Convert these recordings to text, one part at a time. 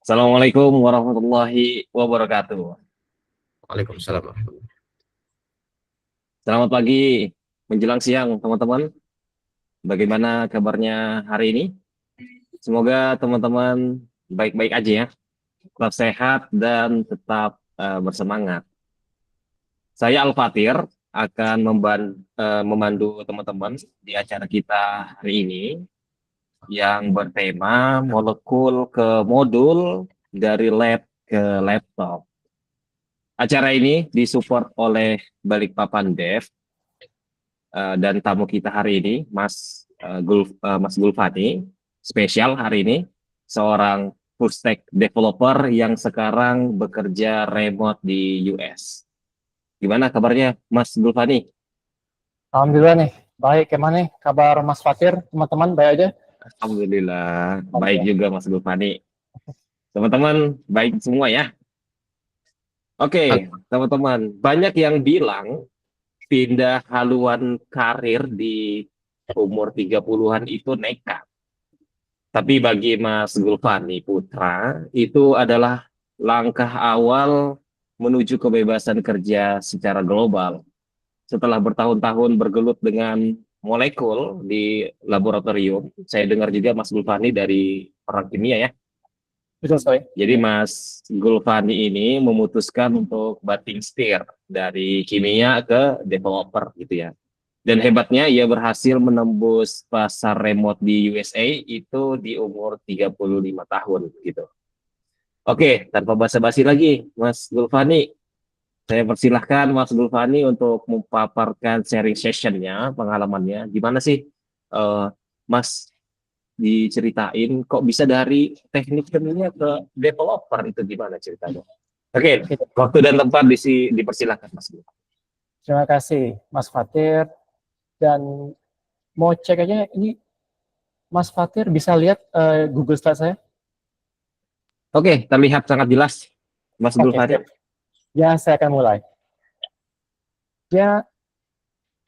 Assalamualaikum warahmatullahi wabarakatuh. Waalaikumsalam warahmatullahi. Selamat pagi menjelang siang, teman-teman. Bagaimana kabarnya hari ini? Semoga teman-teman baik-baik aja ya, tetap sehat dan tetap bersemangat. Saya Al-Fatir akan memandu teman-teman di acara kita hari ini yang bertema molekul ke modul dari lab ke laptop. Acara ini disupport oleh Balikpapan Dev dan tamu kita hari ini, Mas Gulfani, spesial hari ini, seorang full stack developer yang sekarang bekerja remote di US. Gimana kabarnya, Mas Gulfani? Alhamdulillah nih, baik. Gimana nih kabar Mas Fatir, teman-teman, baik aja? Alhamdulillah, baik Oke. juga Mas Gulfani. Teman-teman, baik semua ya? Oke, teman-teman, banyak yang bilang pindah haluan karir di umur 30-an itu nekat. Tapi bagi Mas Gulfani Putra, itu adalah langkah awal menuju kebebasan kerja secara global. Setelah bertahun-tahun bergelut dengan molekul di laboratorium, saya dengar juga Mas Gulfani dari orang kimia ya. Betul sekali. Jadi Mas Gulfani ini memutuskan untuk banting setir dari kimia ke developer gitu ya. Dan hebatnya ia berhasil menembus pasar remote di USA itu di umur 35 tahun gitu. Oke, tanpa basa-basi lagi, Mas Gulfani, saya persilahkan Mas Gulfani untuk memaparkan sharing sessionnya, pengalamannya. Gimana sih, Mas, diceritain kok bisa dari teknik kimia ke developer itu gimana ceritanya? Oke, Oke. waktu dan tempat dipersilahkan Mas Gulfani. Terima kasih Mas Fatir. Dan mau cek aja ini Mas Fatir bisa lihat Google Slide saya? Oke, terlihat sangat jelas, Mas Oke, Gulfani. siap. Ya, saya akan mulai. Ya,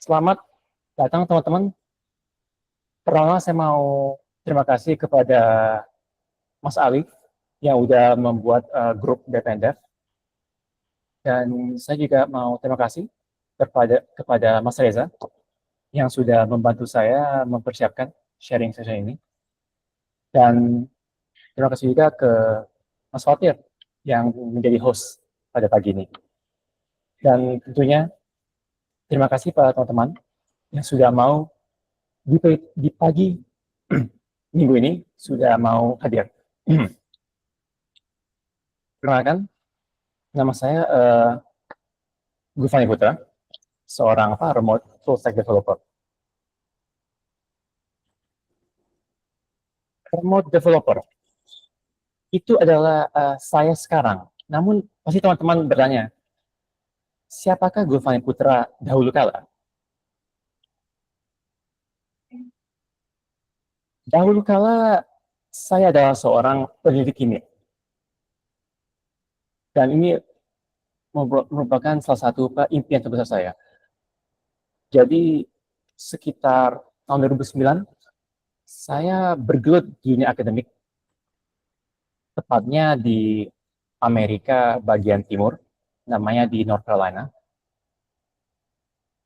selamat datang teman-teman. Pertama saya mau terima kasih kepada Mas Ali yang udah membuat grup Dev. Dan saya juga mau terima kasih kepada Mas Reza yang sudah membantu saya mempersiapkan sharing session ini. Dan terima kasih juga ke Mas Fatir yang menjadi host pada pagi ini. Dan tentunya terima kasih pada teman-teman yang sudah mau di pagi minggu ini sudah mau hadir. Perkenalkan, nama saya Gufani Putra, seorang remote full stack developer. Remote developer itu adalah saya sekarang. Namun pasti teman-teman bertanya, siapakah Gufani Putra dahulu kala? Dahulu kala saya adalah seorang peneliti kimia. Dan ini merupakan salah satu impian terbesar saya. Jadi sekitar tahun 2009 saya bergelut di dunia akademik, tepatnya di Amerika bagian timur, namanya di North Carolina.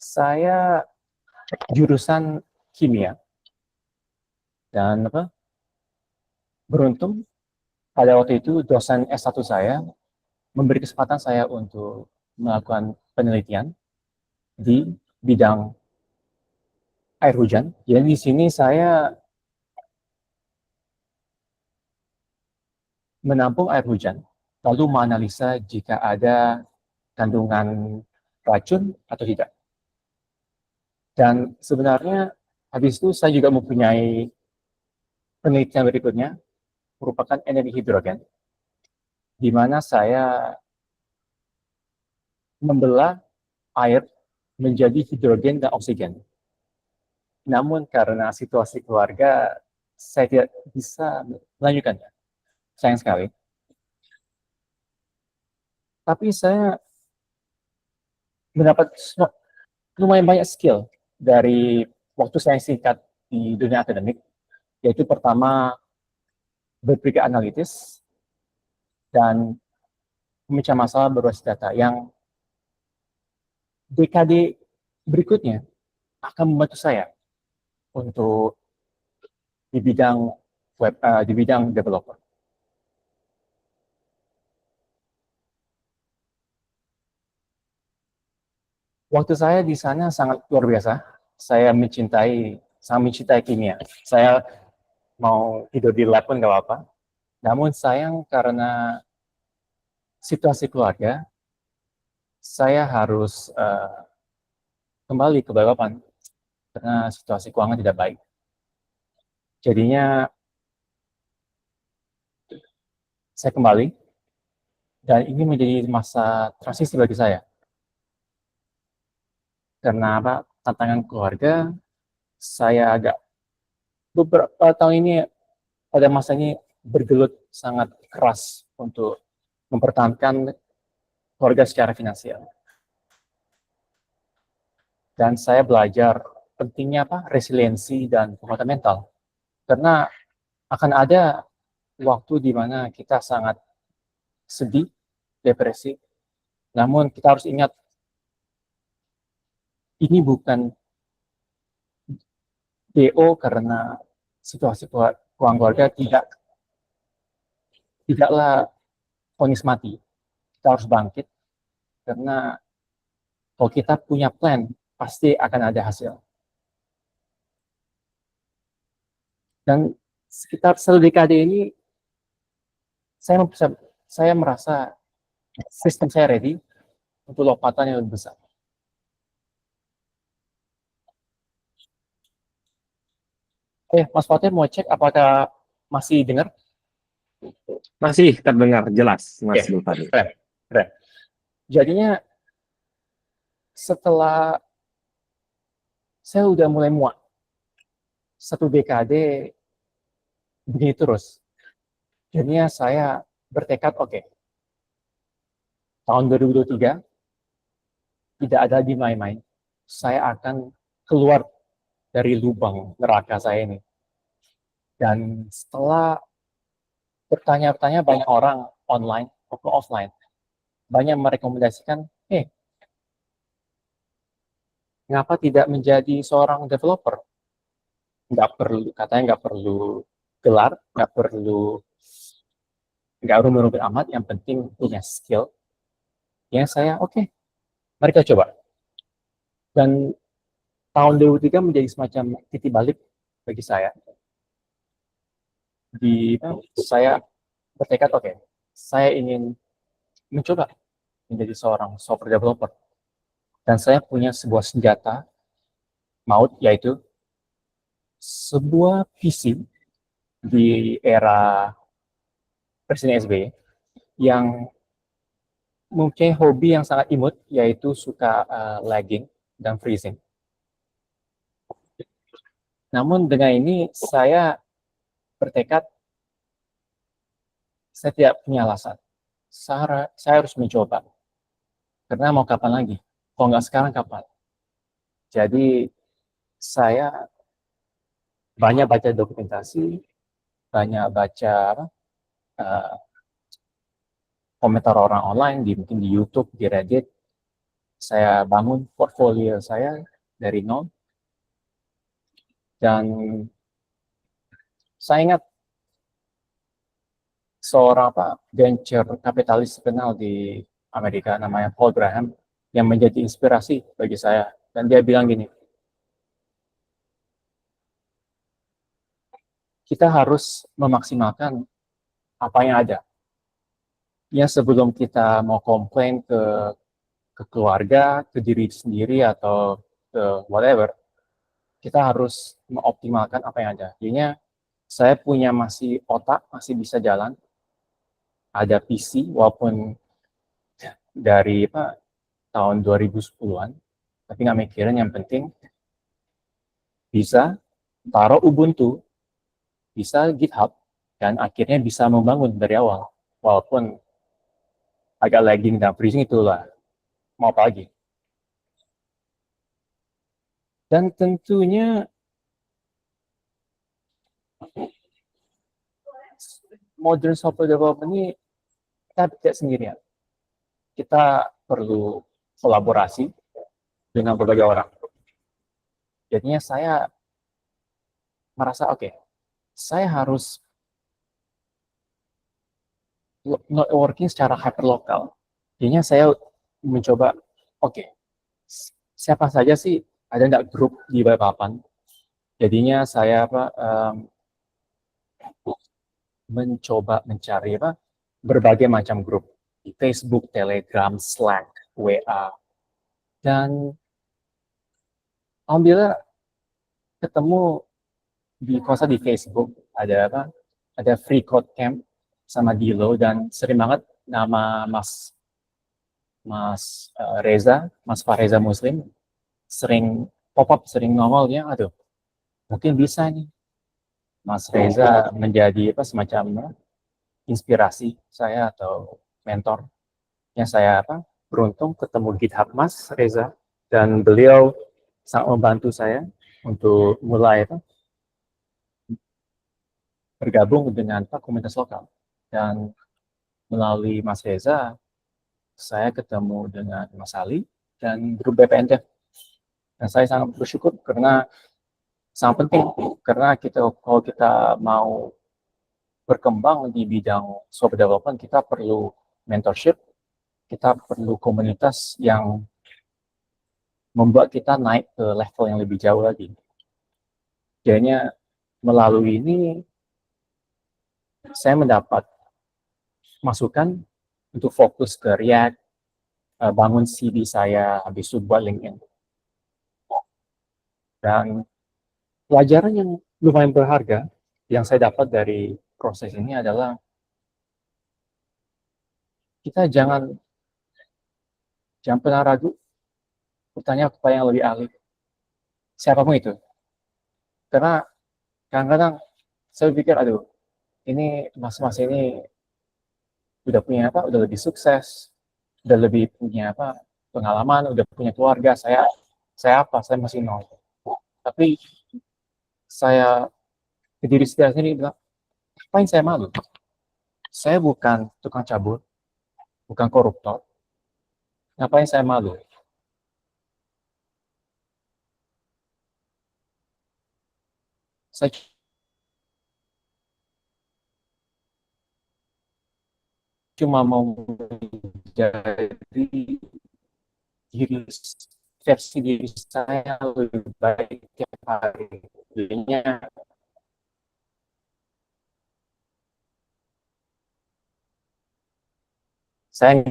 Saya jurusan kimia dan beruntung pada waktu itu dosen S1 saya memberi kesempatan saya untuk melakukan penelitian di bidang air hujan. Jadi di sini saya menampung air hujan, lalu menganalisa jika ada kandungan racun atau tidak. Dan sebenarnya habis itu saya juga mempunyai penelitian berikutnya, merupakan energi hidrogen, di mana saya membelah air menjadi hidrogen dan oksigen. Namun karena situasi keluarga, saya tidak bisa melanjutkannya. Sayang sekali. Tapi saya mendapat lumayan banyak skill dari waktu saya singkat di dunia akademik, yaitu pertama berpikir analitis, dan memecah masalah berbasis data yang dekade berikutnya akan membantu saya untuk di bidang di bidang developer. Waktu saya di sana sangat luar biasa. Saya sangat mencintai kimia. Saya mau tidur di lab pun nggak apa-apa. Namun sayang karena situasi keluarga, saya harus kembali ke Balikpapan karena situasi keuangan tidak baik. Jadinya saya kembali dan ini menjadi masa transisi bagi saya. Karena apa? Tantangan keluarga, saya agak beberapa tahun ini pada masa ini bergelut sangat keras untuk mempertahankan keluarga secara finansial. Dan saya belajar pentingnya apa? Resiliensi dan kekuatan mental. Karena akan ada waktu di mana kita sangat sedih, depresi. Namun kita harus ingat ini bukan DO karena situasi keuangan keluarga tidaklah vonis mati. Kita harus bangkit karena kalau kita punya plan pasti akan ada hasil. Dan sekitar 1 dekade ini saya merasa sistem saya ready untuk lompatan yang lebih besar. Mas Fatir mau cek apakah masih dengar? Masih terdengar jelas, Mas Oke. Gulfani. Keren. Jadinya setelah saya udah mulai muak 1 dekade begini terus, jadinya saya bertekad oke, tahun 2023 tidak ada di main-main, saya akan keluar dari lubang neraka saya ini. Dan setelah bertanya-tanya banyak orang online maupun offline, banyak merekomendasikan, ngapa tidak menjadi seorang developer? Katanya nggak perlu gelar, nggak rumit-rumit amat, yang penting punya skill. Ya saya oke, mari kita coba. Dan tahun 2003 menjadi semacam titik balik bagi saya. Saya bertekad oke, saya ingin mencoba menjadi seorang software developer. Dan saya punya sebuah senjata maut, yaitu sebuah PC di era Presiden SBY yang mempunyai hobi yang sangat imut, yaitu suka lagging dan freezing. Namun dengan ini saya bertekad, saya tidak punya alasan. Saya harus mencoba. Karena mau kapan lagi? Kalau nggak sekarang, kapan? Jadi saya banyak baca dokumentasi, banyak baca komentar orang online, mungkin di YouTube, di Reddit. Saya bangun portfolio saya dari nol. Dan saya ingat seorang venture kapitalis terkenal di Amerika namanya Paul Graham yang menjadi inspirasi bagi saya. Dan dia bilang gini, kita harus memaksimalkan apa yang ada. Ya sebelum kita mau komplain ke keluarga, ke diri sendiri, atau ke whatever, kita harus mengoptimalkan apa yang ada. Jadinya saya punya masih otak, masih bisa jalan, ada PC walaupun dari tahun 2010-an, tapi nggak mikirin, yang penting bisa taruh Ubuntu, bisa GitHub, dan akhirnya bisa membangun dari awal. Walaupun agak lagging dan freezing, itulah mau apa lagi. Dan tentunya modern software development ini kita tidak sendirian. Kita perlu kolaborasi dengan berbagai orang. Jadinya saya merasa oke, saya harus networking secara hyperlokal. Jadinya saya mencoba, oke, siapa saja sih, ada nggak grup di Balikpapan? Jadinya saya mencoba mencari berbagai macam grup di Facebook, Telegram, Slack, WA, dan alhamdulillah ketemu di kosa di Facebook ada free code camp sama Dilo, dan sering banget nama Mas Mas Reza, Mas Fareza Muslim sering pop up, sering nongol dia, aduh mungkin bisa nih Mas Reza menjadi semacam inspirasi saya atau mentor yang saya beruntung ketemu GitHub Mas Reza, dan beliau sangat membantu saya untuk mulai bergabung dengan komunitas lokal. Dan melalui Mas Reza saya ketemu dengan Mas Ali dan grup BPNT, dan saya sangat bersyukur karena sangat penting, karena kalau kita mau berkembang di bidang software development, kita perlu mentorship, kita perlu komunitas yang membuat kita naik ke level yang lebih jauh lagi. Jadinya melalui ini saya mendapat masukan untuk fokus ke React, bangun CV saya, habis itu buat LinkedIn. Dan pelajaran yang lumayan berharga yang saya dapat dari proses ini adalah kita jangan pernah ragu bertanya kepada yang lebih ahli, siapapun itu. Karena kadang-kadang saya pikir, aduh, ini mas-mas ini udah punya udah lebih sukses, udah lebih punya pengalaman, udah punya keluarga. Saya masih nol. Tapi saya ke diri saya sendiri bilang, ngapain saya malu? Saya bukan tukang cabut, bukan koruptor. Ngapain saya malu? Saya cuma mau menjadi versi diri saya lebih baik tiap hari. Jadinya saya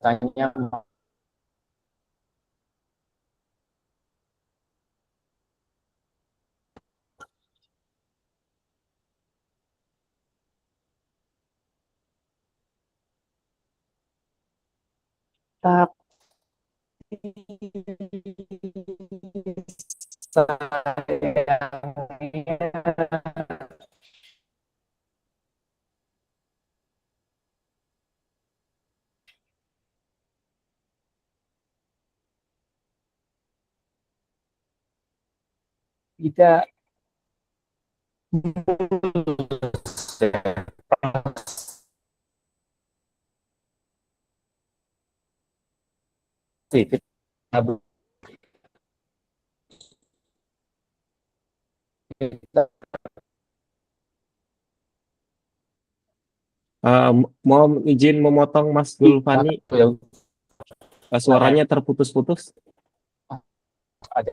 tanya, tapi tidak kita Mau izin memotong Mas Gulfani, suaranya terputus-putus. ada.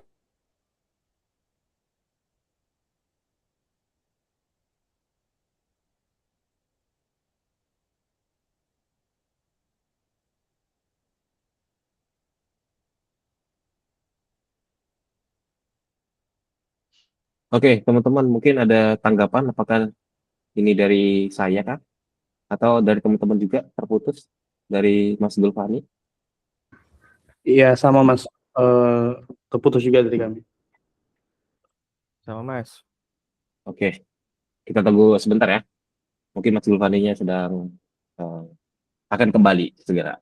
Oke, teman-teman, mungkin ada tanggapan apakah ini dari saya kan? Atau dari teman-teman juga terputus dari Mas Gulfani? Iya, sama Mas. Terputus juga dari kami. Sama Mas. Oke, kita tunggu sebentar ya. Mungkin Mas Gulfaninya sedang akan kembali segera.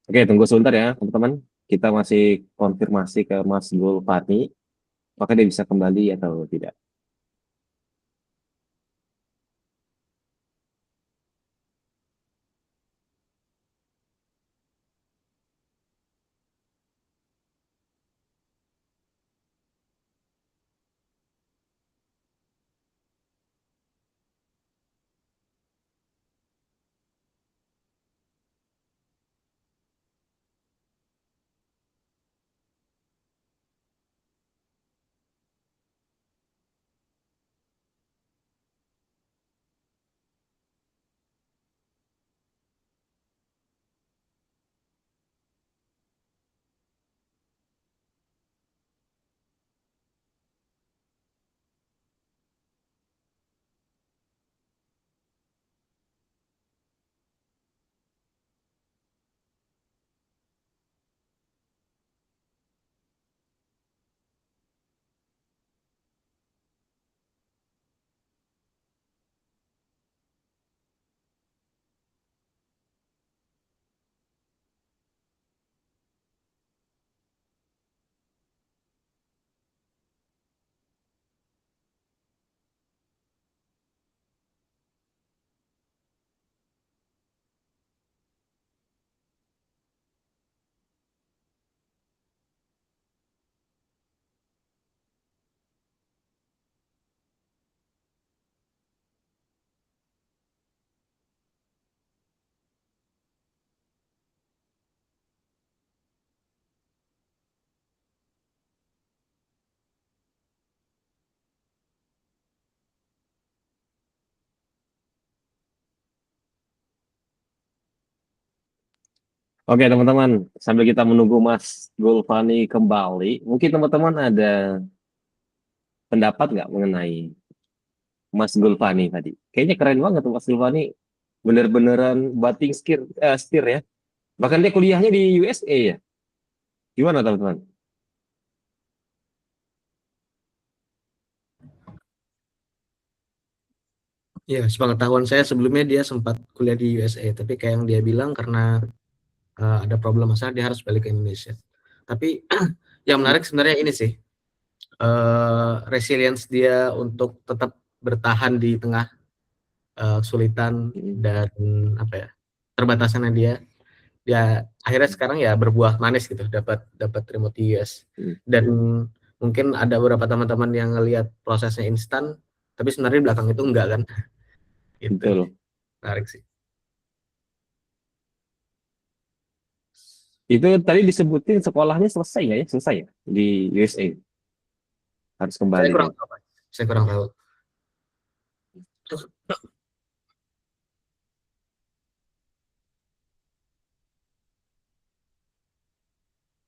Oke, tunggu sebentar ya, teman-teman. Kita masih konfirmasi ke Mas Gulfani, apakah dia bisa kembali atau tidak. Oke, teman-teman, sambil kita menunggu Mas Gulfani kembali, mungkin teman-teman ada pendapat nggak mengenai Mas Gulfani tadi? Kayaknya keren banget tuh Mas Gulfani, bener-beneran batting steer ya. Bahkan dia kuliahnya di USA ya. Gimana teman-teman? Ya, sepengetahuan saya sebelumnya dia sempat kuliah di USA, tapi kayak yang dia bilang karena ada problem masalah dia harus balik ke Indonesia. Tapi yang menarik sebenarnya ini sih, resilience dia untuk tetap bertahan di tengah kesulitan dan apa ya, terbatasannya dia akhirnya sekarang ya berbuah manis gitu, dapat remote US. Dan mungkin ada beberapa teman-teman yang ngelihat prosesnya instan, tapi sebenarnya di belakang itu enggak kan. Gitu. Betul. Menarik sih. Itu tadi disebutin sekolahnya selesai nggak ya? Selesai ya di USA? Harus kembali. Saya kurang tahu.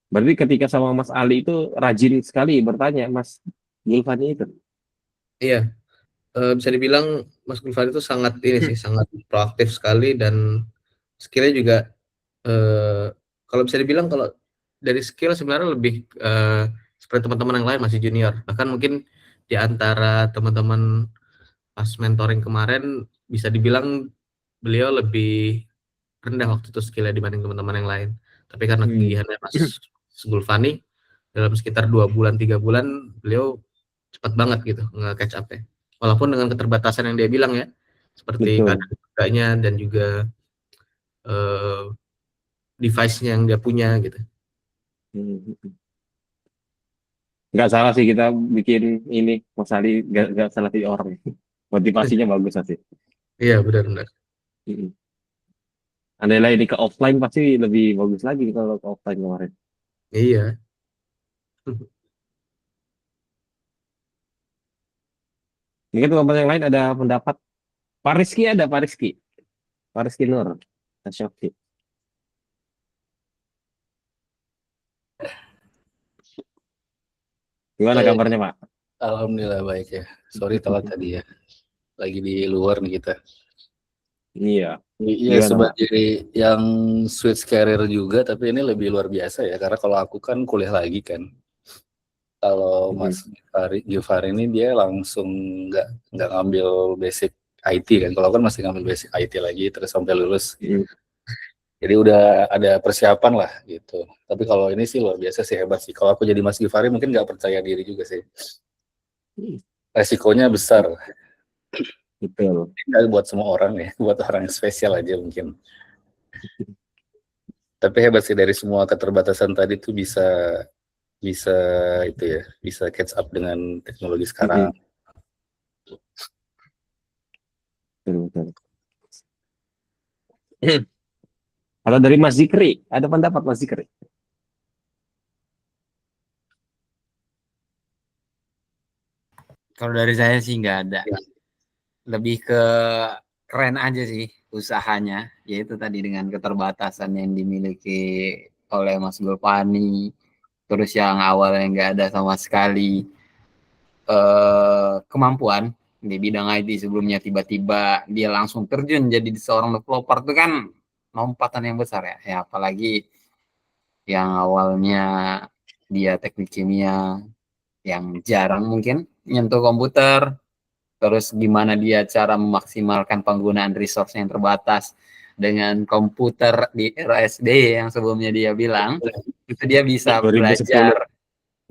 Berarti ketika sama Mas Ali itu rajin sekali bertanya Mas Gulfani itu. Iya, bisa dibilang Mas Gulfan itu sangat ini sih, sangat proaktif sekali dan skillnya juga kalau bisa dibilang kalau dari skill sebenarnya lebih seperti teman-teman yang lain masih junior. Bahkan mungkin di antara teman-teman pas mentoring kemarin bisa dibilang beliau lebih rendah waktu itu skillnya dibanding teman-teman yang lain. Tapi karena kegiatannya Mas Gulfani dalam sekitar 2 bulan 3 bulan beliau cepat banget gitu nge-catch up ya. Walaupun dengan keterbatasan yang dia bilang ya, seperti keadaannya dan juga device-nya yang dia punya gitu. Nggak salah sih kita bikin ini, Mas Ali nggak salah di orang. Motivasinya bagus sih. Iya benar-benar. Andai lain ini ke offline pasti lebih bagus lagi kalau ke offline kemarin. Iya. Mungkin teman-teman yang lain ada pendapat. Pak Rizky ada, Pak Rizky. Pak Rizky Nur. Syafri. Gimana kabarnya, Pak? Alhamdulillah baik ya. Sorry telat tadi ya. Lagi di luar nih kita. Iya. Iya, sebagai yang switch career juga, tapi ini lebih luar biasa ya. Karena kalau aku kan kuliah lagi kan. Kalau Mas Givari ini dia langsung nggak ngambil basic IT kan. Kalau kan masih ngambil basic IT lagi terus sampai lulus. Jadi udah ada persiapan lah gitu. Tapi kalau ini sih luar biasa sih, hebat sih. Kalau aku jadi Mas Givari mungkin nggak percaya diri juga sih. Resikonya besar. Betul. Nggak buat semua orang ya, buat orang yang spesial aja mungkin. Tapi hebat sih, dari semua keterbatasan tadi tuh bisa itu ya, bisa catch up dengan teknologi sekarang. Betul. Kalau dari Mas Zikri, ada pendapat Mas Zikri? Kalau dari saya sih nggak ada. Lebih ke keren aja sih usahanya, yaitu tadi dengan keterbatasan yang dimiliki oleh Mas Gulfani, terus yang awalnya nggak ada sama sekali kemampuan di bidang IT sebelumnya, tiba-tiba dia langsung terjun jadi seorang developer, itu kan lompatan yang besar ya. Ya apalagi yang awalnya dia teknik kimia yang jarang mungkin nyentuh komputer, terus gimana dia cara memaksimalkan penggunaan resource yang terbatas dengan komputer di era SD yang sebelumnya dia bilang, itu dia bisa 2010. belajar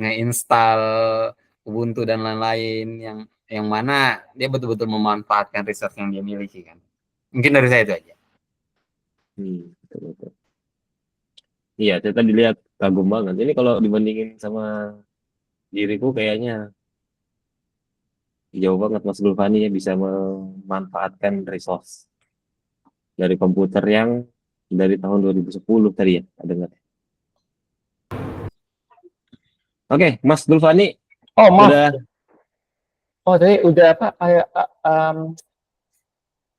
ngeinstal Ubuntu dan lain-lain yang mana dia betul-betul memanfaatkan resource yang dia miliki kan. Mungkin dari saya itu aja. Betul. Iya, saya tadi lihat kagum banget. Ini kalau dibandingin sama diriku kayaknya jauh banget Mas Gulfani ya, bisa memanfaatkan resource dari komputer yang dari tahun 2010 tadi ya, ada nggak? Oke, Mas Gulfani Oh, maaf. udah Oh, tadi udah apa?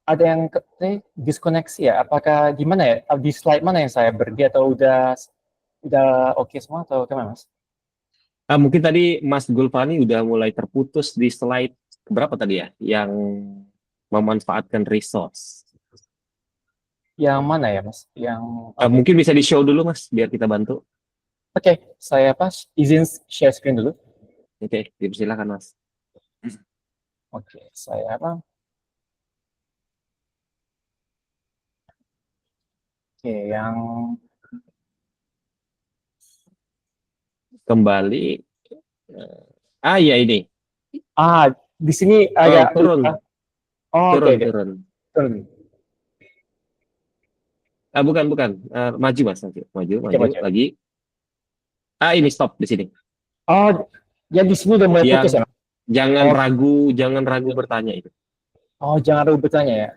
Ada yang diskoneksi ya? Apakah gimana ya? Di slide mana yang saya berhenti atau udah oke semua atau gimana, Mas? mungkin tadi Mas Gulfani udah mulai terputus di slide berapa tadi ya, yang memanfaatkan resource. Yang mana ya, Mas? Yang Mungkin bisa di show dulu Mas, biar kita bantu. Oke, saya izin share screen dulu. Oke, dipersilakan Mas. Oke, saya Oke, yang Kembali. Ya ini. di sini agak turun. oke. Turun. Bukan. Maju Mas, maju lagi. Ini stop di sini. Oh, ya di sini udah mulai putus ya? Jangan ragu bertanya itu. Oh, jangan ragu bertanya ya.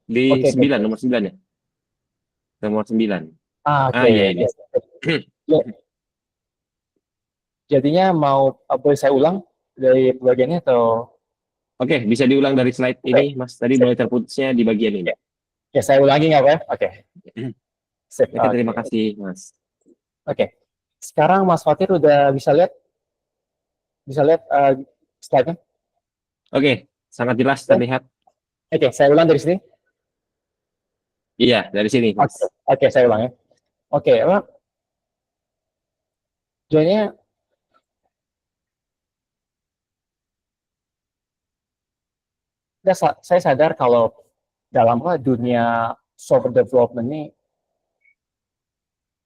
Di 9, nomor 9 ya. Nomor 9. Oke. Ya ini. Ya. Jadinya boleh saya ulang dari bagiannya atau? Oke, bisa diulang dari slide ini, Mas. Tadi mulai terputusnya di bagian ini. Ya, saya ulangi nggak apa ya? Oke. Oke, terima kasih, Mas. Oke. Sekarang Mas Fatir udah bisa lihat slide-nya? Oke, sangat jelas terlihat. Oke, saya ulang dari sini. Iya, dari sini, Mas. Oke, saya ulang ya. Oke, jadinya saya sadar kalau dalam dunia software development ini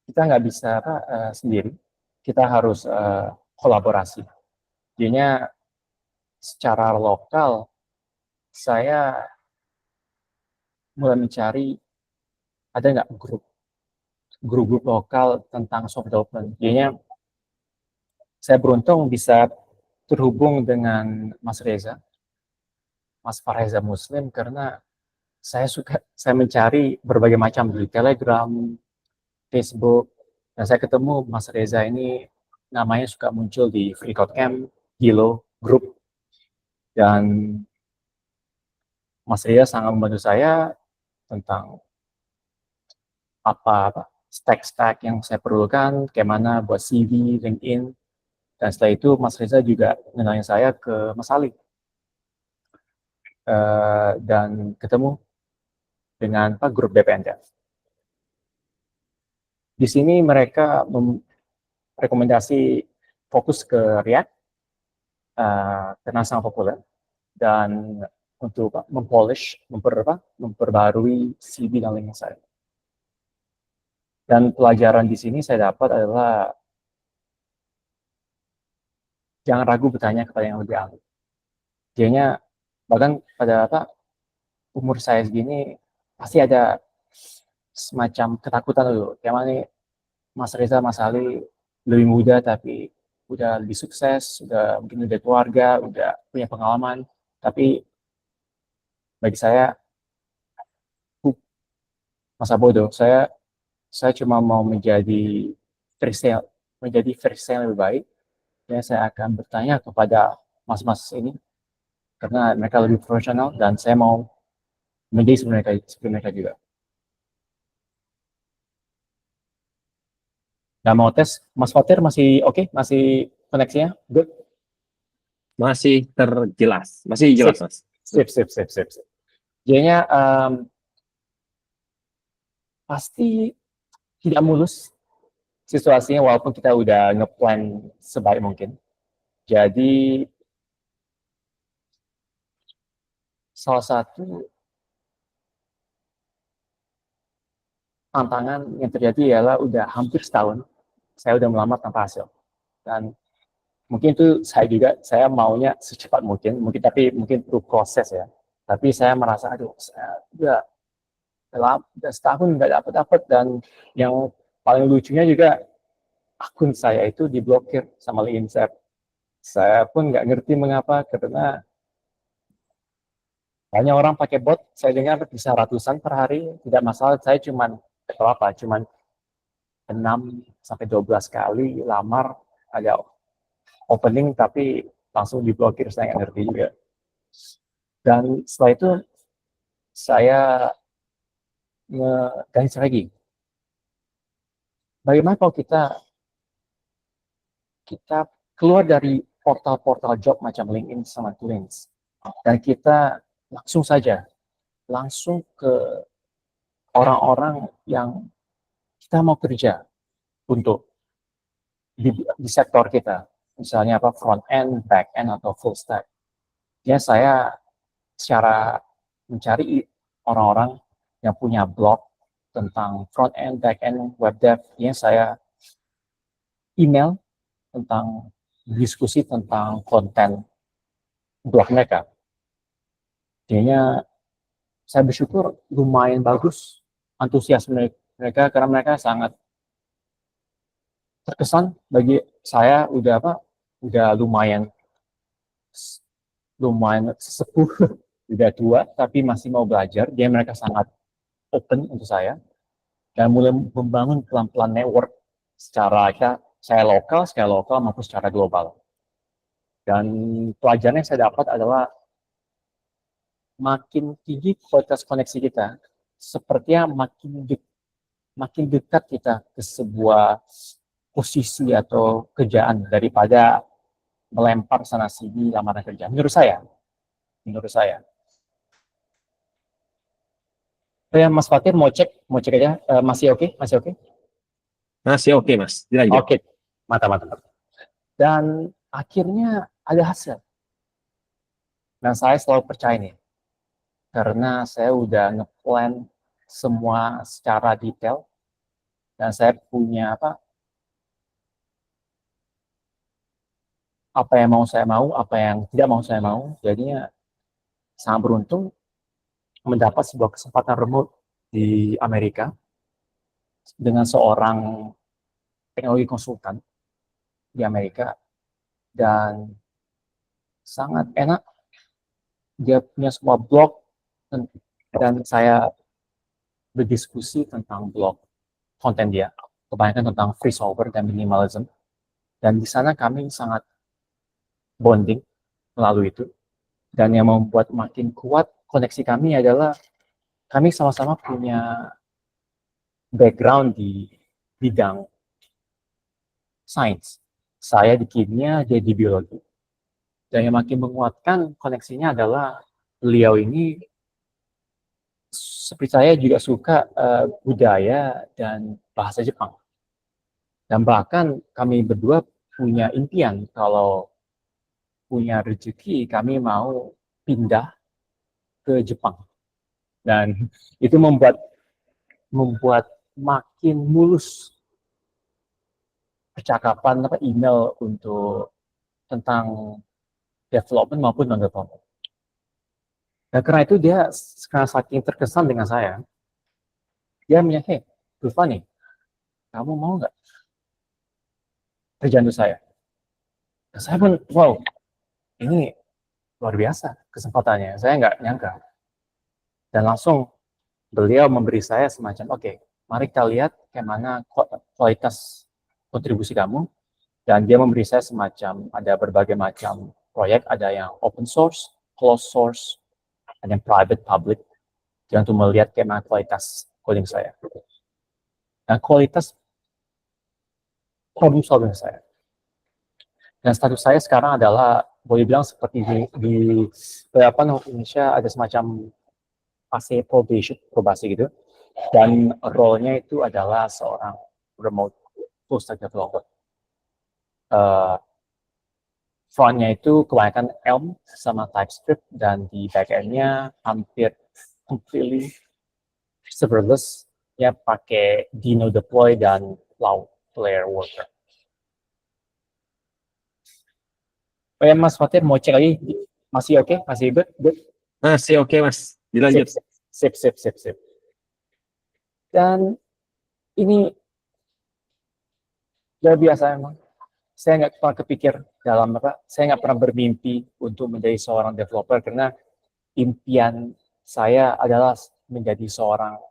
kita nggak bisa sendiri, kita harus kolaborasi. Jadinya secara lokal saya mulai mencari ada nggak grup lokal tentang software development. Jadinya saya beruntung bisa terhubung dengan Mas Farheza Muslim, karena saya mencari berbagai macam di Telegram, Facebook, dan saya ketemu Mas Reza ini, namanya suka muncul di FreeCodeCamp, Gilo, Group, dan Mas Reza sangat membantu saya tentang apa stack yang saya perlukan, kayak mana buat CV, LinkedIn, dan setelah itu Mas Reza juga mengenalin saya ke Mas Ali. Dan ketemu dengan grup BPN Dev. Di sini mereka rekomendasi fokus ke React karena sangat populer, dan untuk memperbarui CV dan LinkedIn saya. Dan pelajaran di sini saya dapat adalah jangan ragu bertanya kepada yang lebih ahli. Jadinya bahkan pada umur saya segini pasti ada semacam ketakutan dulu. Kayak mana nih Mas Reza, Mas Ali lebih muda tapi udah lebih sukses, mungkin udah keluarga, udah punya pengalaman. Tapi bagi saya masa bodoh. Saya cuma mau menjadi versi yang lebih baik. Ya, saya akan bertanya kepada mas-mas ini karena mereka lebih profesional dan saya mau menjadi seperti mereka juga. Nah, mau tes, Mas Fatir masih oke? Masih koneksinya? Good? Masih terjelas, masih jelas Mas. Sip. Jadinya pasti tidak mulus situasinya walaupun kita udah ngeplan sebaik mungkin. Jadi salah satu tantangan yang terjadi ialah udah hampir setahun saya udah melamar tanpa hasil. Dan mungkin itu saya maunya secepat mungkin tapi mungkin perlu proses ya. Tapi saya merasa aduh saya udah setahun nggak dapat dan yang paling lucunya juga akun saya itu diblokir sama LinkedIn. Saya pun nggak ngerti mengapa karena banyak orang pakai bot. Saya dengar bisa ratusan per hari, tidak masalah. Saya cuman 6 sampai 12 kali lamar ada opening tapi langsung diblokir, saya nggak ngerti juga. Dan setelah itu saya ngegaris lagi. Bagaimana kalau kita keluar dari portal-portal job macam LinkedIn sama Links dan kita langsung ke orang-orang yang kita mau kerja untuk di sektor kita, misalnya front end, back end atau full stack. Ya, saya secara mencari orang-orang yang punya blog tentang front end, back end, web dev, ya saya email tentang diskusi tentang konten blog mereka. Jadinya saya bersyukur lumayan bagus antusias mereka karena mereka sangat terkesan. Bagi saya udah lumayan sesepuh, udah tua tapi masih mau belajar. Jadi mereka sangat open untuk saya dan mulai membangun pelan-pelan network secara saya lokal maupun secara global. Dan pelajaran yang saya dapat adalah makin tinggi kualitas koneksi kita, sepertinya makin dekat kita ke sebuah posisi atau kerjaan daripada melempar sana sini lamaran kerja. Menurut saya. Ya, Mas Fatir mau cek aja, masih oke? Masih oke Mas, dilanjut. Oke, mantap. Dan akhirnya ada hasil. Dan saya selalu percaya nih, karena saya udah ngeplan semua secara detail dan saya punya apa yang mau saya mau, apa yang tidak mau saya mau. Jadinya sangat beruntung mendapat sebuah kesempatan remote di Amerika dengan seorang teknologi konsultan di Amerika dan sangat enak. Dia punya semua blog dan saya berdiskusi tentang blog konten dia, kebanyakan tentang free solver dan minimalism. Dan di sana kami sangat bonding melalui itu. Dan yang membuat makin kuat koneksi kami adalah kami sama-sama punya background di bidang sains. Saya di kimia, dia di biologi. Dan yang makin menguatkan koneksinya adalah beliau ini seperti saya juga suka budaya dan bahasa Jepang. Dan bahkan kami berdua punya impian kalau punya rezeki kami mau pindah ke Jepang. Dan itu membuat makin mulus percakapan email untuk tentang development maupun non-development. Dan karena itu dia karena saking terkesan dengan saya, dia bilang, hey, Gulfani, kamu mau nggak kerjaan untuk saya? Dan saya pun, wow, ini luar biasa kesempatannya. Saya nggak nyangka. Dan langsung beliau memberi saya semacam, oke, mari kita lihat bagaimana kualitas kontribusi kamu. Dan dia memberi saya semacam, ada berbagai macam proyek, ada yang open source, closed source, ada yang private, public, dan untuk melihat bagaimana kualitas coding saya. Dan kualitas problem solving saya. Dan status saya sekarang adalah, boleh bilang seperti di beberapa Indonesia ada semacam fase probasi gitu. Dan role-nya itu adalah seorang remote full stack developer. Front-nya itu kebanyakan Elm sama TypeScript, dan di back-end-nya hampir completely serverless, ya pakai Dino deploy dan Cloudflare worker. Oh ya Mas Fatir, mau cek lagi, masih oke? Masih good? Masih oke Mas, dilanjut. Sip. Dan ini luar biasa emang. Saya nggak pernah kepikir saya nggak pernah bermimpi untuk menjadi seorang developer, karena impian saya adalah menjadi seorang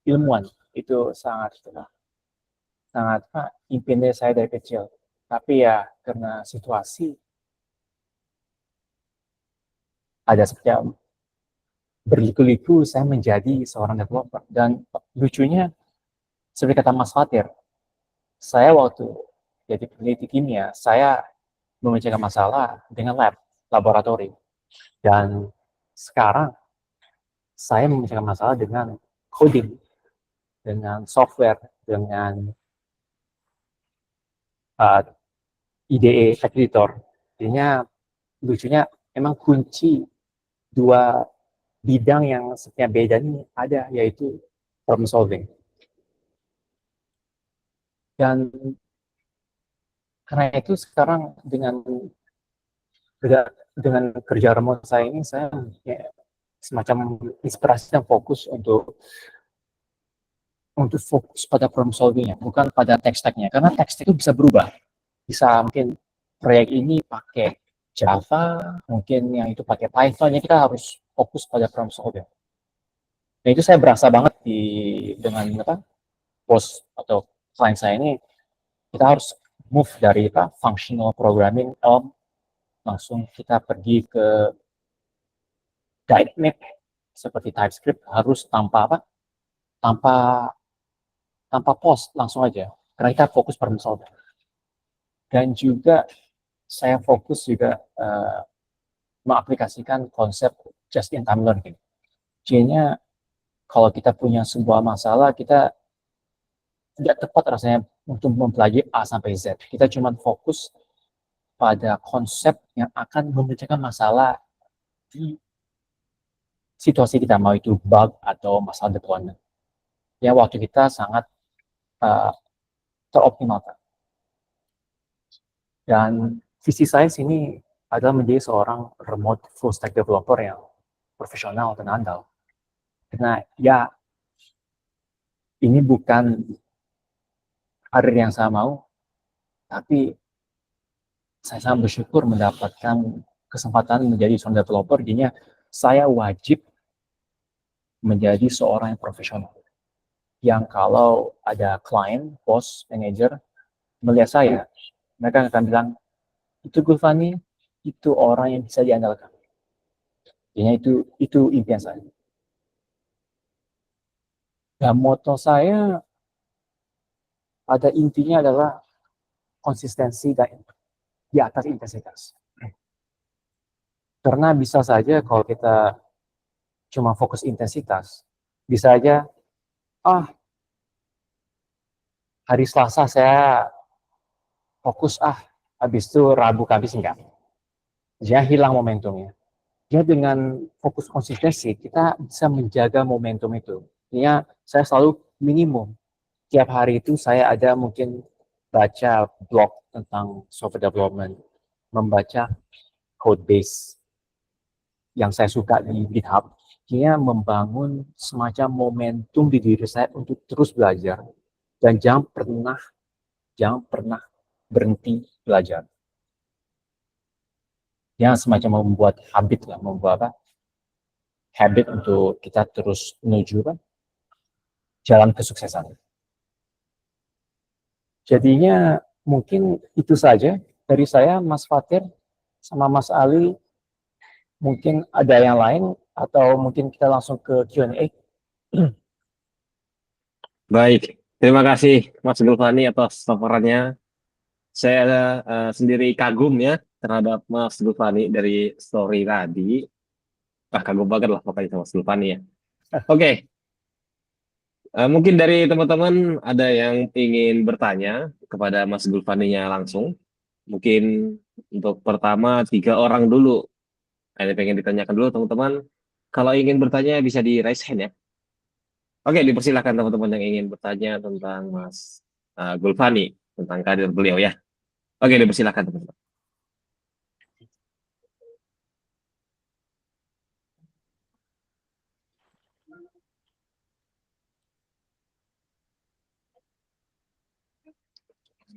ilmuwan. Itu sangat impian saya dari kecil. Tapi ya karena situasi ada seperti berliku-liku saya menjadi seorang developer. Dan lucunya, seperti kata Mas Fatir, saya waktu jadi peneliti kimia, saya memecahkan masalah dengan laboratori. Dan sekarang saya memecahkan masalah dengan coding, dengan software, dengan IDE editor. Jadinya lucunya emang kunci dua bidang yang sebenarnya beda ini ada, yaitu problem solving. Dan karena itu sekarang dengan kerja remote saya ini, saya ya, semacam inspirasi dan fokus untuk fokus pada problem solvingnya, bukan pada tech stack-nya. Karena tech stack itu bisa berubah. Bisa mungkin proyek ini pakai Java, mungkin yang itu pakai Python, ya kita harus fokus pada problem solving. Dan itu saya berasa banget dengan bos atau klien saya ini, kita harus move dari functional programming Elm, langsung kita pergi ke dynamic seperti TypeScript, harus tanpa post, langsung aja, karena kita fokus problem solving. Dan juga saya fokus juga mengaplikasikan konsep just-in-time learning. Jadinya kalau kita punya sebuah masalah, kita tidak tepat rasanya untuk mempelajari A sampai Z. Kita cuma fokus pada konsep yang akan memecahkan masalah di situasi kita, mau itu bug atau masalah deployment. Ya, waktu kita sangat teroptimalkan. Dan visi saya sini adalah menjadi seorang remote full stack developer yang profesional dan andal. Karena ya, ini bukan karir yang saya mau, tapi saya sangat bersyukur mendapatkan kesempatan menjadi seorang developer. Jadinya saya wajib menjadi seorang yang profesional. Yang kalau ada klien, bos, manager melihat saya, mereka akan bilang, itu Gulfani, itu orang yang bisa diandalkan. Jadinya itu impian saya. Dan moto saya pada intinya adalah konsistensi dan di atas intensitas. Karena bisa saja kalau kita cuma fokus intensitas, bisa aja, hari Selasa saya fokus, habis itu Rabu Kamis enggak. Jadi hilang momentumnya. Jadi dengan fokus konsistensi, kita bisa menjaga momentum itu. Artinya saya selalu minimum tiap hari itu saya ada mungkin baca blog tentang software development, membaca code base yang saya suka di GitHub. Dia membangun semacam momentum di diri saya untuk terus belajar dan jangan pernah berhenti belajar. Dia semacam membuat habit lah, habit untuk kita terus menuju jalan kesuksesan. Jadinya mungkin itu saja dari saya, Mas Fatir sama Mas Ali. Mungkin ada yang lain atau mungkin kita langsung ke Q&A. Baik, terima kasih Mas Gulfani atas paparannya. Saya sendiri kagum ya terhadap Mas Gulfani dari story tadi. Kagum banget lah pokoknya sama Mas Gulfani ya. Oke, mungkin dari teman-teman ada yang ingin bertanya kepada Mas Gulfaninya langsung. Mungkin untuk pertama 3 orang dulu. Ada yang pengen ditanyakan dulu teman-teman. Kalau ingin bertanya bisa di raise hand ya. Oke, dipersilakan teman-teman yang ingin bertanya tentang Mas Gulfani, tentang karir beliau ya. Oke, dipersilakan teman-teman.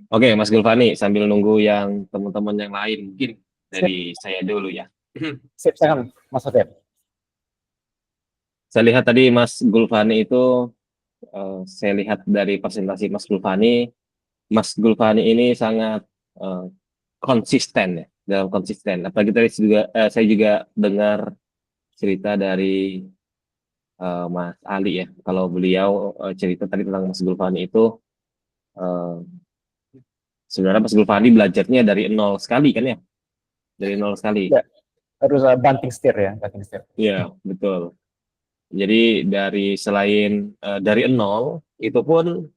Oke, Mas Gulfani, sambil nunggu yang teman-teman yang lain, mungkin dari saya dulu ya. Sip, silakan Mas Fatir. Saya lihat tadi Mas Gulfani itu, saya lihat dari presentasi Mas Gulfani ini sangat konsisten ya, dalam konsisten. Apalagi tadi saya juga dengar cerita dari Mas Ali ya, kalau beliau cerita tadi tentang Mas Gulfani itu, sebenarnya Mas Gulfani belajarnya dari nol sekali kan ya, dari nol sekali. Ya, harus banting setir ya, banting setir. Iya, betul. Jadi dari selain dari nol, itu pun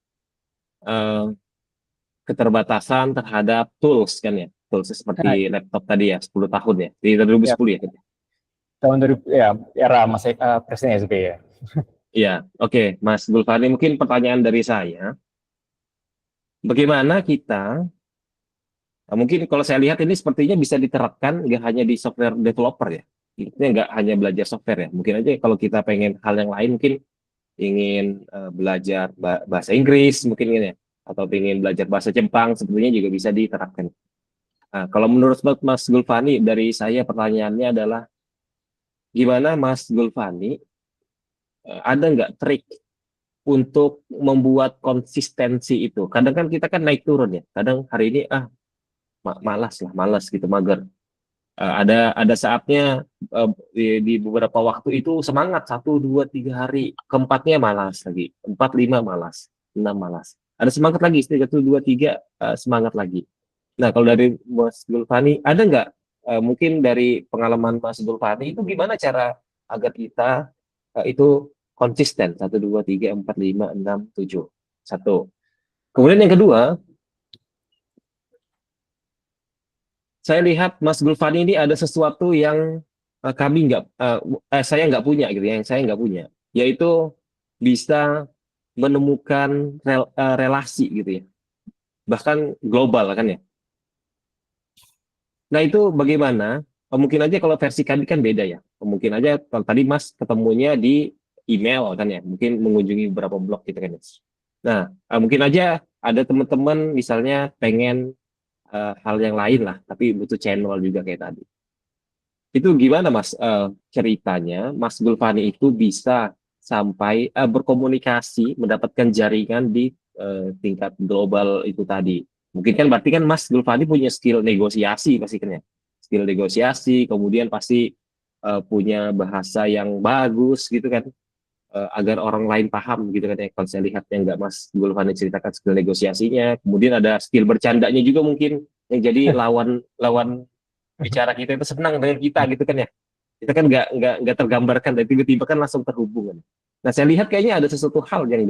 keterbatasan terhadap tools kan ya, tools seperti laptop tadi ya, 10 tahun ya, di 2010 ya. Tahun 2000 ya, era masa Presiden SBY ya. Iya, oke, Mas Gulfani, mungkin pertanyaan dari saya, bagaimana kita, mungkin kalau saya lihat ini sepertinya bisa diterapkan nggak hanya di software developer ya, ini nggak hanya belajar software ya, mungkin aja kalau kita pengen hal yang lain, mungkin ingin belajar bahasa Inggris mungkin ya, atau ingin belajar bahasa Jepang, sepertinya juga bisa diterapkan. Nah, kalau menurut Mas Gulfani, dari saya pertanyaannya adalah, gimana Mas Gulfani, ada nggak trik untuk membuat konsistensi itu? Kadang kan kita kan naik turun ya, kadang hari ini malas gitu, mager. Ada saatnya di beberapa waktu itu semangat 1, 2, 3 hari, keempatnya malas lagi, 4, 5 malas, 6 malas. Ada semangat lagi, 1, 2, 3 semangat lagi. Nah, kalau dari Mas Gulfani, ada nggak mungkin dari pengalaman Mas Gulfani itu gimana cara agar kita itu konsisten 1, 2, 3, 4, 5, 6, 7, 1. Kemudian yang kedua, saya lihat Mas Gulfani ini ada sesuatu yang saya nggak punya gitu, yang saya nggak punya, yaitu bisa menemukan relasi gitu ya, bahkan global kan ya. Nah itu bagaimana? Mungkin aja kalau versi kami kan beda ya. Mungkin aja kalau tadi Mas ketemunya di email kan ya, mungkin mengunjungi beberapa blog gitu kan ya. Nah mungkin aja ada teman-teman misalnya pengen hal yang lain lah, tapi butuh channel juga kayak tadi. Itu gimana Mas ceritanya Mas Gulfani itu bisa sampai berkomunikasi, mendapatkan jaringan di tingkat global itu tadi. Mungkin kan berarti kan Mas Gulfani punya skill negosiasi pasti kan ya. Skill negosiasi, kemudian pasti punya bahasa yang bagus gitu kan, agar orang lain paham gitu kan ya. Kalau saya lihat yang nggak Mas Gulfani ceritakan skill negosiasinya, kemudian ada skill bercandanya juga mungkin, yang jadi lawan bicara kita itu senang dengan kita gitu kan ya. Kita kan nggak tergambarkan, dan tiba-tiba kan langsung terhubung kan. Nah saya lihat kayaknya ada sesuatu hal yang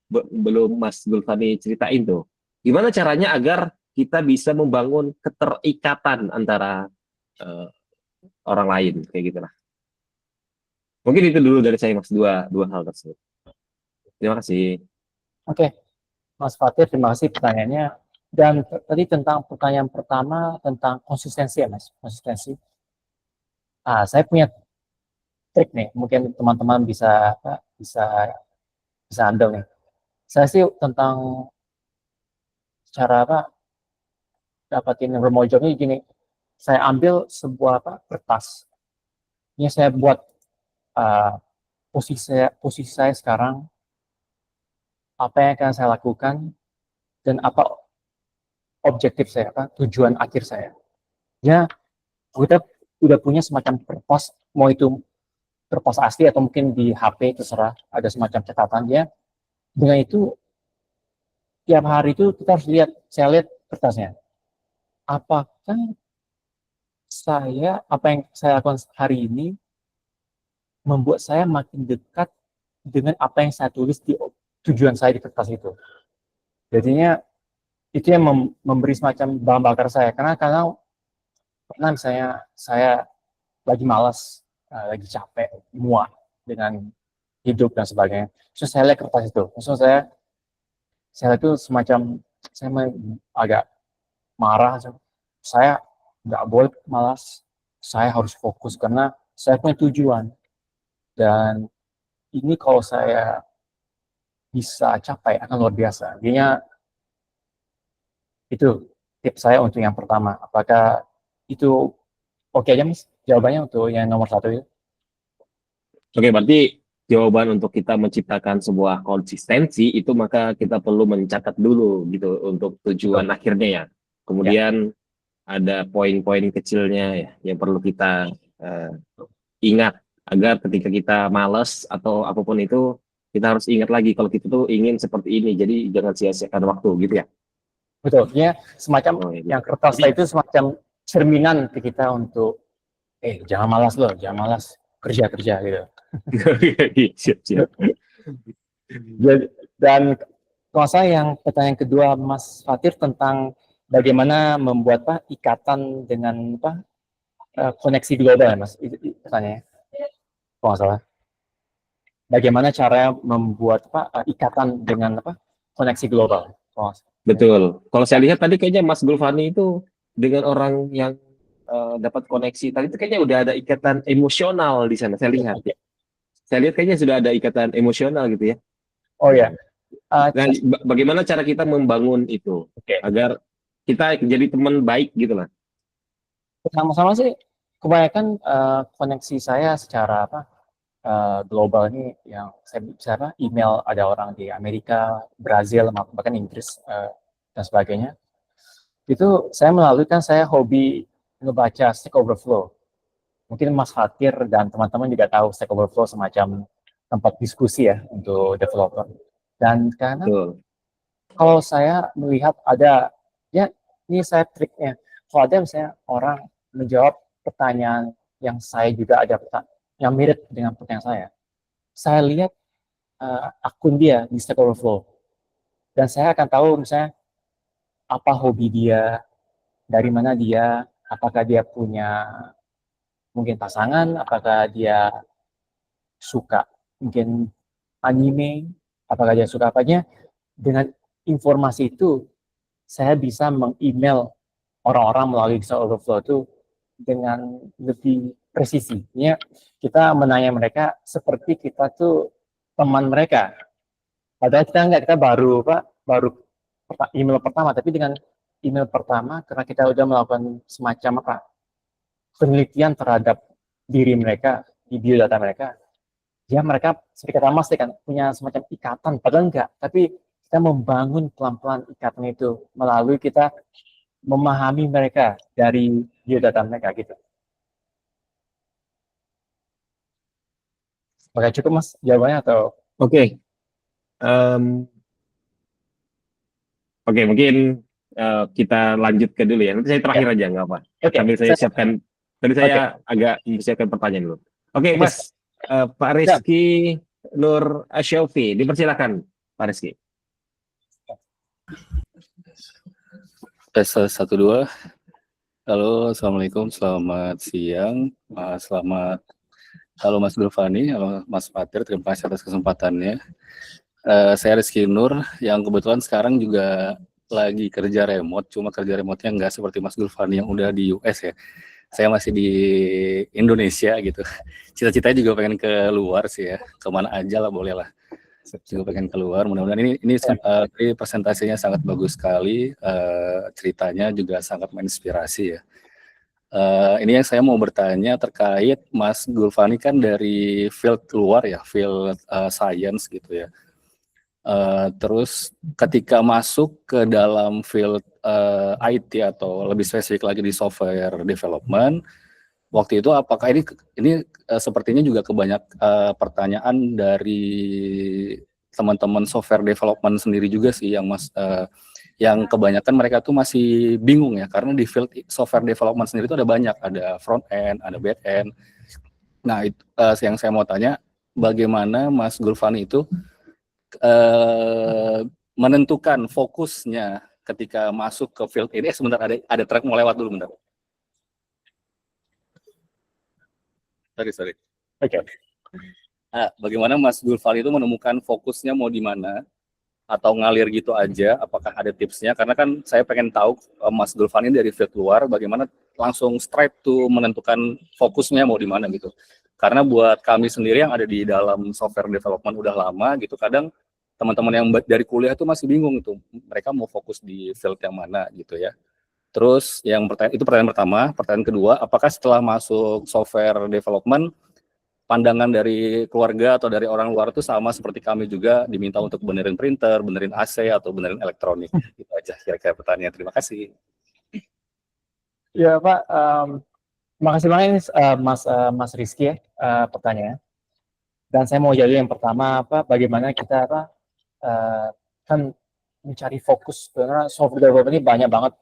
belum Mas Gulfani ceritain tuh. Gimana caranya agar kita bisa membangun keterikatan antara orang lain kayak gitulah. Mungkin itu dulu dari saya Mas, dua hal tersebut. Terima kasih. Oke. Mas Fatir, terima kasih pertanyaannya. Dan tadi tentang pertanyaan pertama tentang konsistensi ya Mas, konsistensi. Saya punya trik nih, mungkin teman-teman bisa bisa ambil nih. Saya sih tentang cara dapatin remote jobnya gini. Saya ambil sebuah kertas. Ini saya buat posisi saya sekarang, apa yang akan saya lakukan, dan apa objektif saya, tujuan akhir saya. Ya, kita udah punya semacam kertas, mau itu kertas asli atau mungkin di HP, terserah, ada semacam catatannya. Dengan itu, tiap hari itu kita harus saya lihat kertasnya. Apakah apa yang saya lakukan hari ini membuat saya makin dekat dengan apa yang saya tulis di tujuan saya di kertas itu. Jadinya itu yang memberi semacam bahan bakar saya. Karena pernah misalnya saya lagi malas, lagi capek, muak dengan hidup dan sebagainya. Terus saya lihat kertas itu. Terus saya itu semacam, saya agak marah. Saya nggak boleh malas. Saya harus fokus karena saya punya tujuan. Dan ini kalau saya bisa capai akan luar biasa. Jadinya itu tips saya untuk yang pertama. Apakah itu oke aja Mas? Jawabannya untuk yang nomor 1 itu? Oke, berarti jawaban untuk kita menciptakan sebuah konsistensi itu maka kita perlu mencatat dulu gitu untuk tujuan akhirnya ya. Kemudian ada poin-poin kecilnya ya yang perlu kita ingat agar ketika kita malas atau apapun itu kita harus ingat lagi kalau kita tuh ingin seperti ini. Jadi jangan sia-siakan waktu gitu ya. Betul. Ya, semacam yang kertas itu semacam cerminan ke kita untuk jangan malas loh, jangan malas, kerja gitu. Siap-siap. Dan kalau saya yang pertanyaan kedua Mas Fatir tentang bagaimana membuat ikatan dengan koneksi global ya Mas, pertanyaannya. Kalau nggak salah. Bagaimana cara membuat ikatan dengan koneksi global? Betul. Kalau saya lihat tadi kayaknya Mas Gulfani itu dengan orang yang dapat koneksi tadi itu kayaknya udah ada ikatan emosional di sana. Saya lihat ya. Saya lihat kayaknya sudah ada ikatan emosional gitu ya. Oh ya. Nah, bagaimana cara kita membangun itu agar kita jadi teman baik gitu lah? Sama-sama sih. Kebanyakan koneksi saya secara global ini yang saya bicara email, ada orang di Amerika, Brazil, bahkan Inggris dan sebagainya. Itu saya melalui saya hobi ngebaca Stack Overflow. Mungkin Mas Fatir dan teman-teman juga tahu Stack Overflow semacam tempat diskusi ya untuk developer. Dan karena kalau saya melihat ada ini saya triknya. Kalau ada misalnya orang menjawab pertanyaan yang saya juga ada yang mirip dengan pertanyaan saya lihat akun dia di Stack Overflow dan saya akan tahu misalnya apa hobi dia, dari mana dia, apakah dia punya mungkin pasangan, apakah dia suka mungkin anime, apakah dia suka apanya. Dengan informasi itu saya bisa meng-email orang-orang melalui Stack Overflow itu dengan lebih presisi. Ya, kita menanya mereka seperti kita tuh teman mereka. Padahal kita baru email pertama, tapi dengan email pertama karena kita udah melakukan semacam penelitian terhadap diri mereka, di biodata mereka. Ya mereka seperti kata Mas kan punya semacam ikatan, padahal enggak, tapi kita membangun pelan-pelan ikatan itu melalui kita memahami mereka dari biodata mereka gitu. Oke, cukup Mas jawabannya atau? Oke, mungkin kita lanjut ke dulu ya. Nanti saya terakhir aja nggak apa. Sambil saya siapkan. Tadi saya agak mempersiapkan pertanyaan dulu. Oke, Mas, Pak Rizky Nur Asyofi, dipersilakan Pak Rizky. Tes 1-2. Halo, assalamualaikum, selamat siang, halo Mas Gulfani, halo Mas Fatir, terima kasih atas kesempatannya. Saya Rizky Nur yang kebetulan sekarang juga lagi kerja remote, cuma kerja remote-nya nggak seperti Mas Gulfani yang udah di US ya. Saya masih di Indonesia gitu. Cita-citanya juga pengen keluar sih ya, kemana aja lah boleh lah. Juga pengen keluar. Mudah-mudahan ini presentasinya sangat bagus sekali, ceritanya juga sangat menginspirasi ya. Ini yang saya mau bertanya terkait Mas Gulfani kan dari field luar ya, field science gitu ya. Terus ketika masuk ke dalam field IT atau lebih spesifik lagi di software development, waktu itu apakah ini sepertinya juga kebanyak pertanyaan dari teman-teman software development sendiri juga sih yang kebanyakan mereka tuh masih bingung ya karena di field software development sendiri itu ada banyak, ada front end, ada back end. Nah, itu yang saya mau tanya, bagaimana Mas Gulfani itu menentukan fokusnya ketika masuk ke field ini. Sebentar, ada truk mau lewat dulu bentar. Sorry. Oke. Bagaimana Mas Gulfani itu menemukan fokusnya mau di mana atau ngalir gitu aja? Apakah ada tipsnya? Karena kan saya pengen tahu Mas Gulfani dari field luar bagaimana langsung straight to menentukan fokusnya mau di mana gitu. Karena buat kami sendiri yang ada di dalam software development udah lama gitu, kadang teman-teman yang dari kuliah itu masih bingung itu mereka mau fokus di field yang mana gitu ya. Terus itu pertanyaan pertama. Pertanyaan kedua, apakah setelah masuk software development pandangan dari keluarga atau dari orang luar itu sama seperti kami juga diminta untuk benerin printer, benerin AC atau benerin elektronik? Itu aja kira-kira pertanyaan. Terima kasih. Ya Pak, makasih banget ini Mas Rizky ya pertanyaannya. Dan saya mau jawab yang pertama bagaimana kita kan mencari fokus karena software development ini banyak banget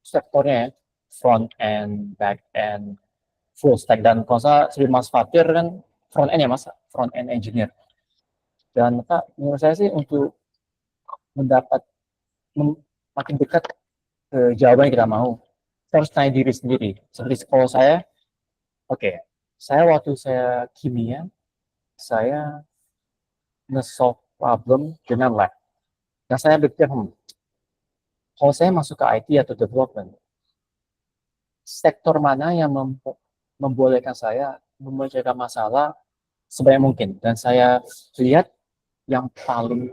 sektornya ya, front end, back end, full stack, dan kalau saya seperti Mas Fatir kan front end ya Mas, front end engineer. Dan menurut saya sih untuk makin dekat ke jawaban yang kita mau, kita harus tanya diri sendiri. Seperti kalau saya, saya waktu saya kimia, saya nge-solve problem dengan lab. Dan saya berpikir, kalau saya masuk ke IT atau development, sektor mana yang membolehkan saya memecahkan masalah sebanyak mungkin. Dan saya lihat yang paling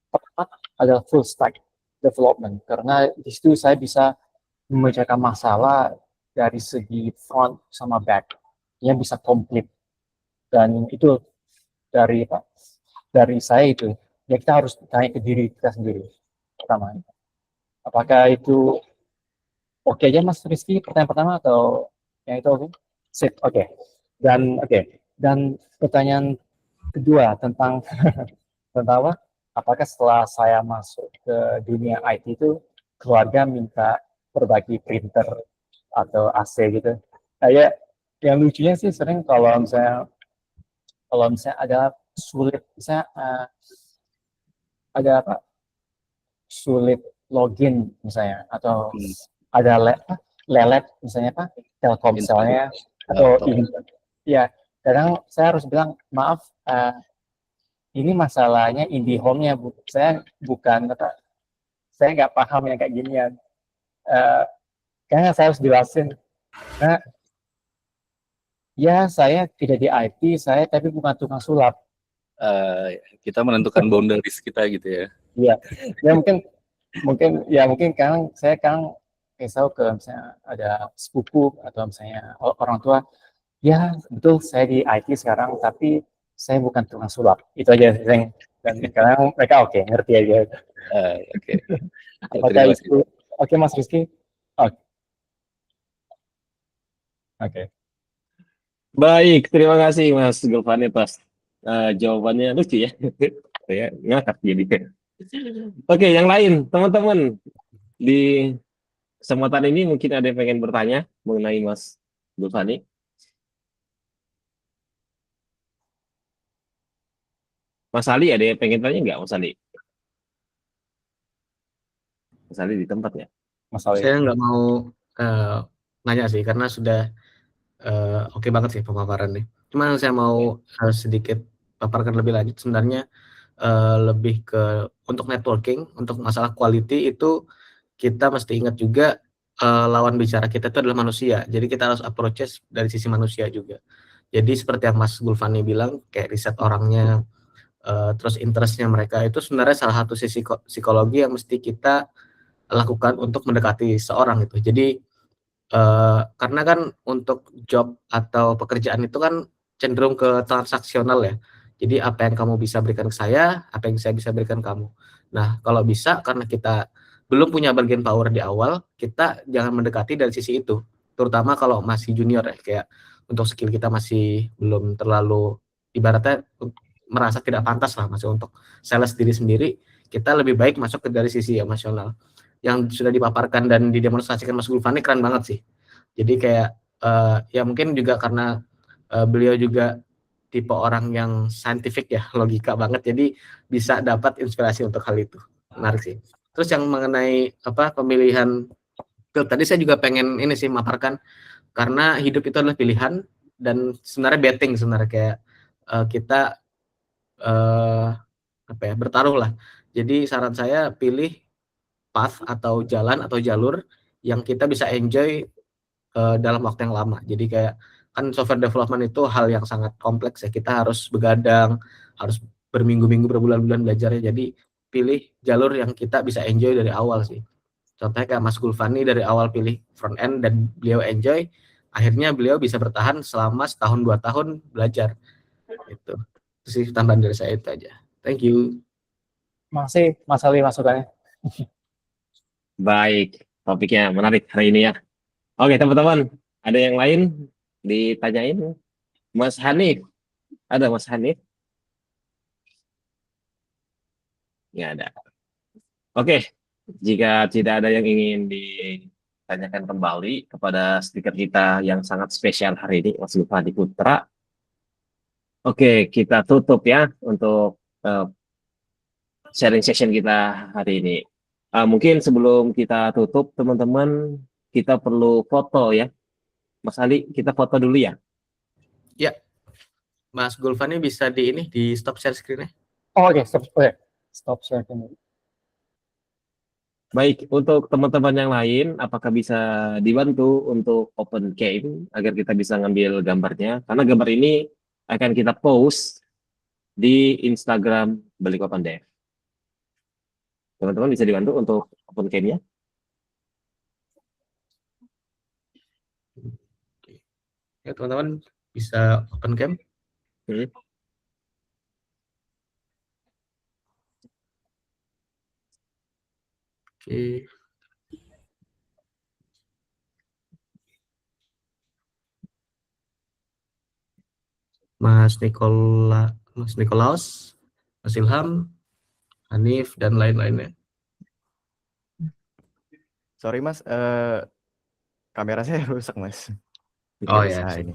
tepat adalah full stack development. Karena di situ saya bisa memecahkan masalah dari segi front sama back yang bisa komplit. Dan itu dari saya itu, ya kita harus tanya ke diri kita sendiri pertama. Apakah itu oke aja Mas Rizky pertanyaan pertama atau yang itu oke? Sip, oke. Dan pertanyaan kedua tentang apa? Apakah setelah saya masuk ke dunia IT itu keluarga minta berbagi printer atau AC gitu? Ya, yang lucunya sih sering kalau misalnya ada sulit, misalnya ada sulit login misalnya, atau ada lelet misalnya Telkomselnya atau ya, kadang saya harus bilang maaf, ini masalahnya IndiHome-nya, saya nggak paham yang kayak ginian. Karena saya harus jelasin, nah, ya saya tidak di IT, tapi bukan tukang sulap. Kita menentukan boundaries kita gitu ya. Iya, ya mungkin saya risau ke misalnya ada sepupu atau misalnya orang tua, ya betul saya di IT sekarang, tapi saya bukan tukang sulap. Itu aja dan sekarang mereka ngerti aja. Apakah itu oke Mas Rizky? Oke. Baik, terima kasih Mas Gulfani atas jawabannya lucu ya. Saya ngakak jadi. Oke, yang lain teman-teman di kesempatan ini mungkin ada yang pengen bertanya mengenai Mas Gulfani. Mas Ali, ada yang pengen tanya nggak Mas Ali? Mas Ali di tempat ya? Mas Ali. Saya nggak mau nanya sih karena sudah oke banget sih pemaparannya. Cuma saya mau sedikit paparkan lebih lanjut sebenarnya lebih ke untuk networking, untuk masalah quality itu kita mesti ingat juga lawan bicara kita itu adalah manusia. Jadi kita harus approach dari sisi manusia juga. Jadi seperti yang Mas Gulfani bilang, kayak riset orangnya, terus interestnya mereka itu sebenarnya salah satu sisi psikologi yang mesti kita lakukan untuk mendekati seorang gitu. Jadi karena kan untuk job atau pekerjaan itu kan cenderung ke transaksional ya. Jadi apa yang kamu bisa berikan ke saya, apa yang saya bisa berikan kamu. Nah, kalau bisa karena kita belum punya bargain power di awal, kita jangan mendekati dari sisi itu. Terutama kalau masih junior ya, kayak untuk skill kita masih belum terlalu ibaratnya merasa tidak pantas lah masih untuk sales diri sendiri, kita lebih baik masuk ke dari sisi emosional. Yang sudah dipaparkan dan didemonstrasikan Mas Gulfani keren banget sih. Jadi kayak ya mungkin juga karena beliau juga tipe orang yang scientific ya, logika banget, jadi bisa dapat inspirasi untuk hal itu. Menarik sih. Terus yang mengenai pemilihan, tadi saya juga pengen ini sih maparkan, karena hidup itu adalah pilihan dan sebenarnya betting sebenarnya kayak kita bertaruh lah. Jadi saran saya pilih path atau jalan atau jalur yang kita bisa enjoy dalam waktu yang lama. Jadi kayak kan software development itu hal yang sangat kompleks ya. Kita harus begadang, harus berminggu-minggu, berbulan-bulan belajarnya. Jadi pilih jalur yang kita bisa enjoy dari awal sih. Contohnya kayak Mas Gulfani dari awal pilih front end dan beliau enjoy, akhirnya beliau bisa bertahan selama 1-2 tahun belajar. Itu sih tambahan dari saya itu aja. Thank you. Masih Mas Ali masukannya. Baik, topiknya menarik hari ini ya. Oke, teman-teman, ada yang lain ditanyain? Mas Hanif, ada Mas Hanif? Nggak ada. Oke, jika tidak ada yang ingin ditanyakan kembali kepada speaker kita yang sangat spesial hari ini, Mas Gulfani Putra. Oke, kita tutup ya untuk sharing session kita hari ini. Mungkin sebelum kita tutup, teman-teman, kita perlu foto ya. Mas Ali, kita foto dulu ya. Ya, Mas Gulfani bisa di stop share screen-nya. Oh, oke, stop share dulu. Baik, untuk teman-teman yang lain, apakah bisa dibantu untuk open cam agar kita bisa ngambil gambarnya? Karena gambar ini akan kita post di Instagram Balikpapan Dev. Teman-teman bisa dibantu untuk open cam-nya? Ya, teman-teman bisa open cam. Oke. Mas Nikolaus, Mas Ilham, Hanif, dan lain-lainnya. Sorry Mas, kamera saya rusak Mas. Oh Tidak ya. bisa ini.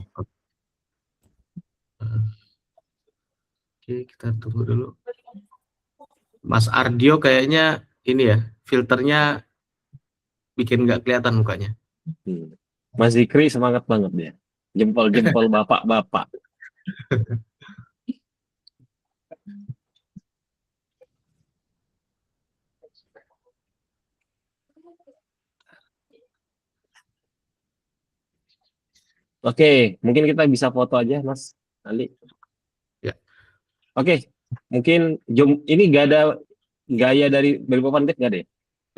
Oke, kita tunggu dulu. Mas Ardio kayaknya ini ya, filternya bikin nggak kelihatan mukanya. Mas Zikri semangat banget dia. Jempol-jempol bapak-bapak. Oke, mungkin kita bisa foto aja, Mas Ali. Ya. Oke, mungkin ini gak ada gaya dari Balikpapan Dev nggak deh?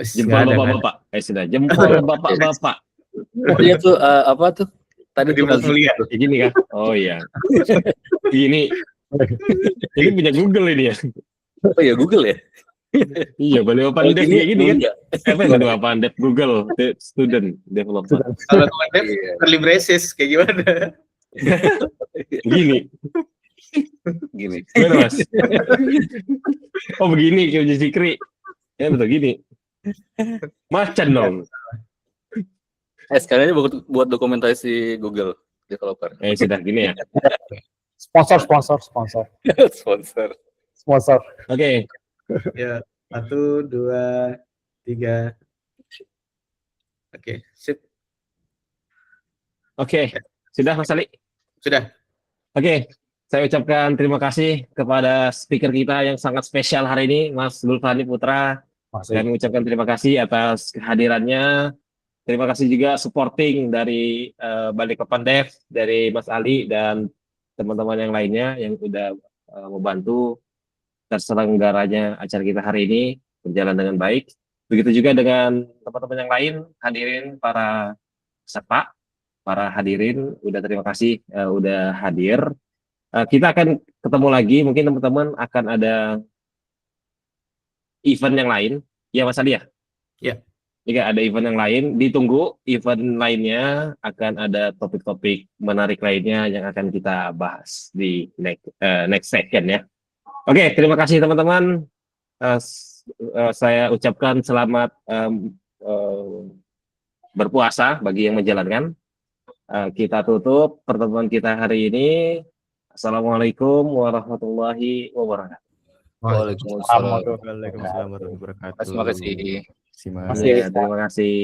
Jempol bapak-bapak. Sudah, jempol bapak-bapak. Oh iya tuh apa tuh? Tadi tuh melihat. Gini kan? Oh iya. Ini punya Google ini ya. Oh ya Google ya. Iya, Balikpapan Dev kayak gini kan? Balikpapan Dev Google student developer. Kalau Dev early braces kayak gimana? Gini. Gimana Mas? Oh begini kayak Uji Zikri. Ya betul gini. Macan dong. Sekarang ini buat dokumentasi Google developer. Sudah gini ya. Sponsor. Sponsor. Oke. Ya, 1, 2, 3. Oke, sip. Oke, sudah Mas Ali? Sudah. Oke, saya ucapkan terima kasih kepada speaker kita yang sangat spesial hari ini, Mas Zulfani Putra. Kami ucapkan terima kasih atas kehadirannya. Terima kasih juga supporting dari Balikpapan Dev, dari Mas Ali dan teman-teman yang lainnya yang udah membantu terselenggaranya acara kita hari ini berjalan dengan baik. Begitu juga dengan teman-teman yang lain, hadirin para peserta, para hadirin, udah terima kasih udah hadir. Kita akan ketemu lagi, mungkin teman-teman akan ada event yang lain, ya Mas Ali ya? Ya. Jika ada event yang lain, ditunggu event lainnya, akan ada topik-topik menarik lainnya yang akan kita bahas di next second ya. Oke, terima kasih teman-teman. Saya ucapkan selamat berpuasa bagi yang menjalankan. Kita tutup pertemuan kita hari ini. Assalamualaikum warahmatullahi wabarakatuh. Waalaikumsalam. Waalaikumsalam warahmatullahi wabarakatuh. Terima kasih. Terima kasih. Ya, terima kasih.